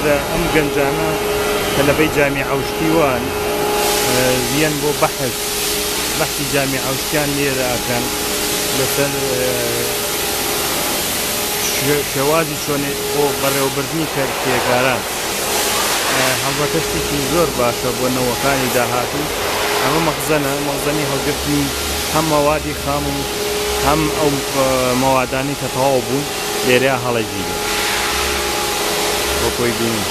لێرە ئەم گەنجانە کە لەبەی جامی عەوشتیوان ویان بۆ بەحثی جامی عەوشتیان لێرە ئەکەن لەسەر شێوازی چۆنێ بۆ بەڕێوەبردننی کارتێکاران هەڵبەتە شتێکی زۆر باشە بۆ نەوەکانی داهاتوو ئەمە مەخزەنی هەڵگرتنی هەم مەوادی خام و هەم ئەو مەوادانی کە تەواو بوون لێرەیە هەڵەگیرێت بۆ خۆی بینین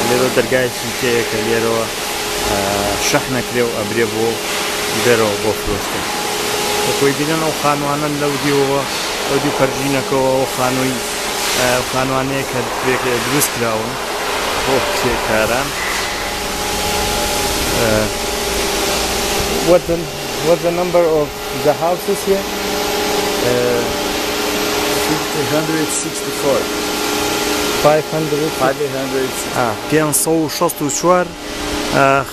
لێرە دەرگایەکی تەیە کە لێرەوە شەحنەکرێ و ئەبرێ بۆ دەرەوە بۆ فرۆشتن بۆ خۆی بینن ئەو خانوانن لەو دیەوە ئەو دی پەرژینەکەەوە ئەو خانوانەیە کە دروست کراون بۆ کتێبکاران What's the number of the houses here? 564. 564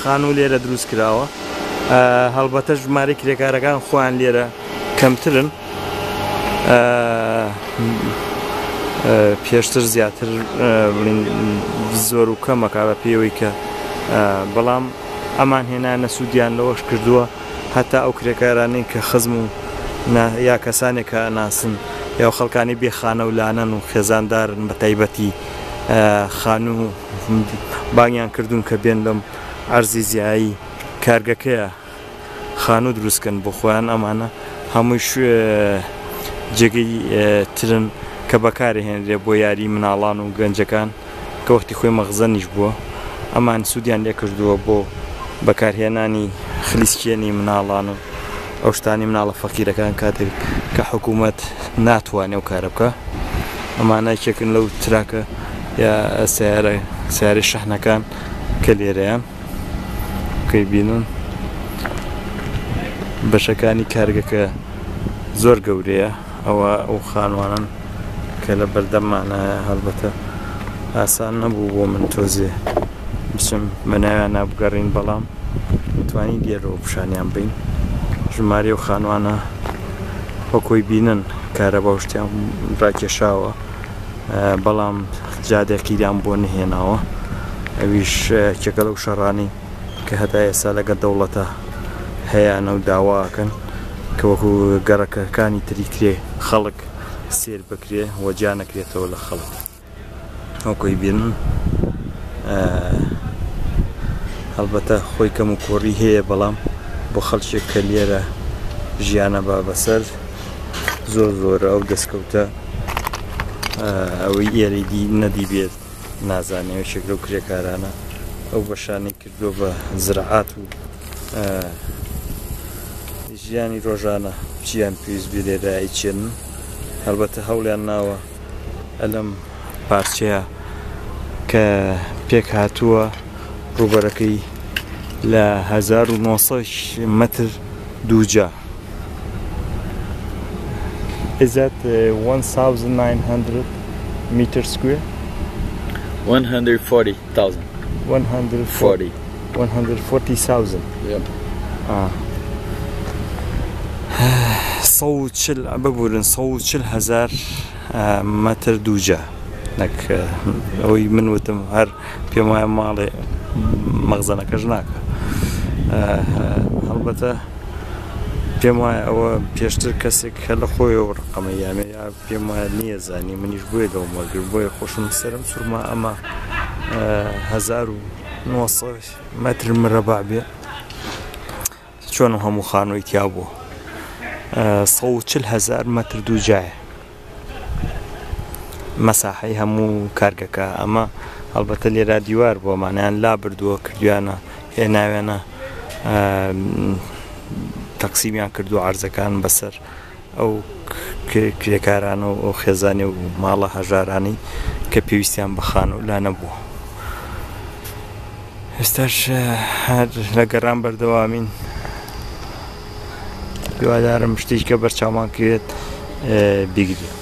خانوو لێرە دروست کراوە هەڵبەتە ژمارەی کرێکارەکان خۆیان لێرە کەمترن پێشتر زیاتر زۆر و کەمەکە بە پێوەی کە بەڵام ئەمان هێنانە سوودیان لەوەش کردووە هەتا ئەو کرێکارانەی کە خزم و یا کەسانێک کە ناسن یا خەڵکانی بێخانە و لانەن و خێزاندارن بە تایبەتی خانوو بانگیان کردوون کە بێن لەم عەرزی زیایی کارگەکەیە خانوو دروستکەن بۆ خۆیان ئەمانە هەمووش جێگەی ترن کە بەکارهێنرێ بۆ یاری مناڵان و گەنجەکان کە وەختی خۆی مەخزەنیش بووە ئەمان سوودیان لێ کردووە بۆ بەکارهێنانی خلیسکێنی مناڵان و ئەو شتانی مناڵە فەقیرەکان کاتێک کە حکوومەت ناتوانێ و کارە بکە ئەمانە یەکێکن لەو تراکە یا سیارەی شەحنەکان کە لێرەیان کەی بینن بەشەکانی کارگەکە زۆر گەورەیە ئەوە ئەو خانوانن کە لە بەردەمانە هەڵبەتە ئاسان نەبوو بۆ من تۆزێ بچم بەناویان نابگەڕین بەڵام توانی لێرەوە پیشانیان بین ژمارە و خانوانە وەکۆی بینن کارە بەشتیان ڕاکێشاوە بەڵام جادێکیان بۆ نهێناوە ئەویش کێکە لەو شەڕانی کە هەتا ئێستا لەگە دەوڵەتە هەیەە و داواکەن کە وەکو گەڕەکەەکانی تری کرێ خەڵک سێر بکرێ وەجیا نەکرێتەوە لە خەڵک وەکۆی بینن هەڵبەتە خۆی کەم و کۆڕی هەیە بەڵام بۆ خەڵکێک کە لێرە ژیانە با بەسەر زۆر ئەو دەستکەوتە ئەوەی ئێرەی نەدی بێت نازانێ شێک لەو کرێکارانە ئەو بەشانەی کردووە بە زراعات و ژیانی ڕۆژانە چیان پێویست بێ لێرە ئەیچێنن هەڵبەتە هەوڵیان ناوە ئەلەم پارچەیە کە پێک هاتووە ڕووبەرەکەی لە 1900 مەتر دووجا Is that 1,900 meters square? 140,000. 140,000. Yep. ببورن 140,000 متر دووجا نەک ئەوەی من وتم هەر پێم وایە ماڵێ مەخزەنەکەش ناکە هەڵبەتە پێم وایە ئەوە پێشتر کەسێک کە لە خۆیەوە ڕقەمە یامێ یا پێم وایە نییە زانی منیش بۆیە لەو مەرگر بۆیە خۆشم سەرم سوورما ئەمە 1900 مەتر مرەبع بێ چۆن هەموو خانووی تیا بووە 140,000 مەتر دووجایە مەساحەی هەموو کارگەکە ئەمە هەڵبەتە لێرا دیوار بۆ مانیان لا بردووە کردویانە هێناوێنە تەقسیمیان کردو عەرزەکان بەسەر ئەو کرێکاران و ئەو خێزانی و ماڵە هەژارانی کە پێویستیان بەخان و لا نەبووە ئێستاش لە گەڕان بەردەوامین هیوادارم شتێک کە بەرچاومان کرێت بیگرێت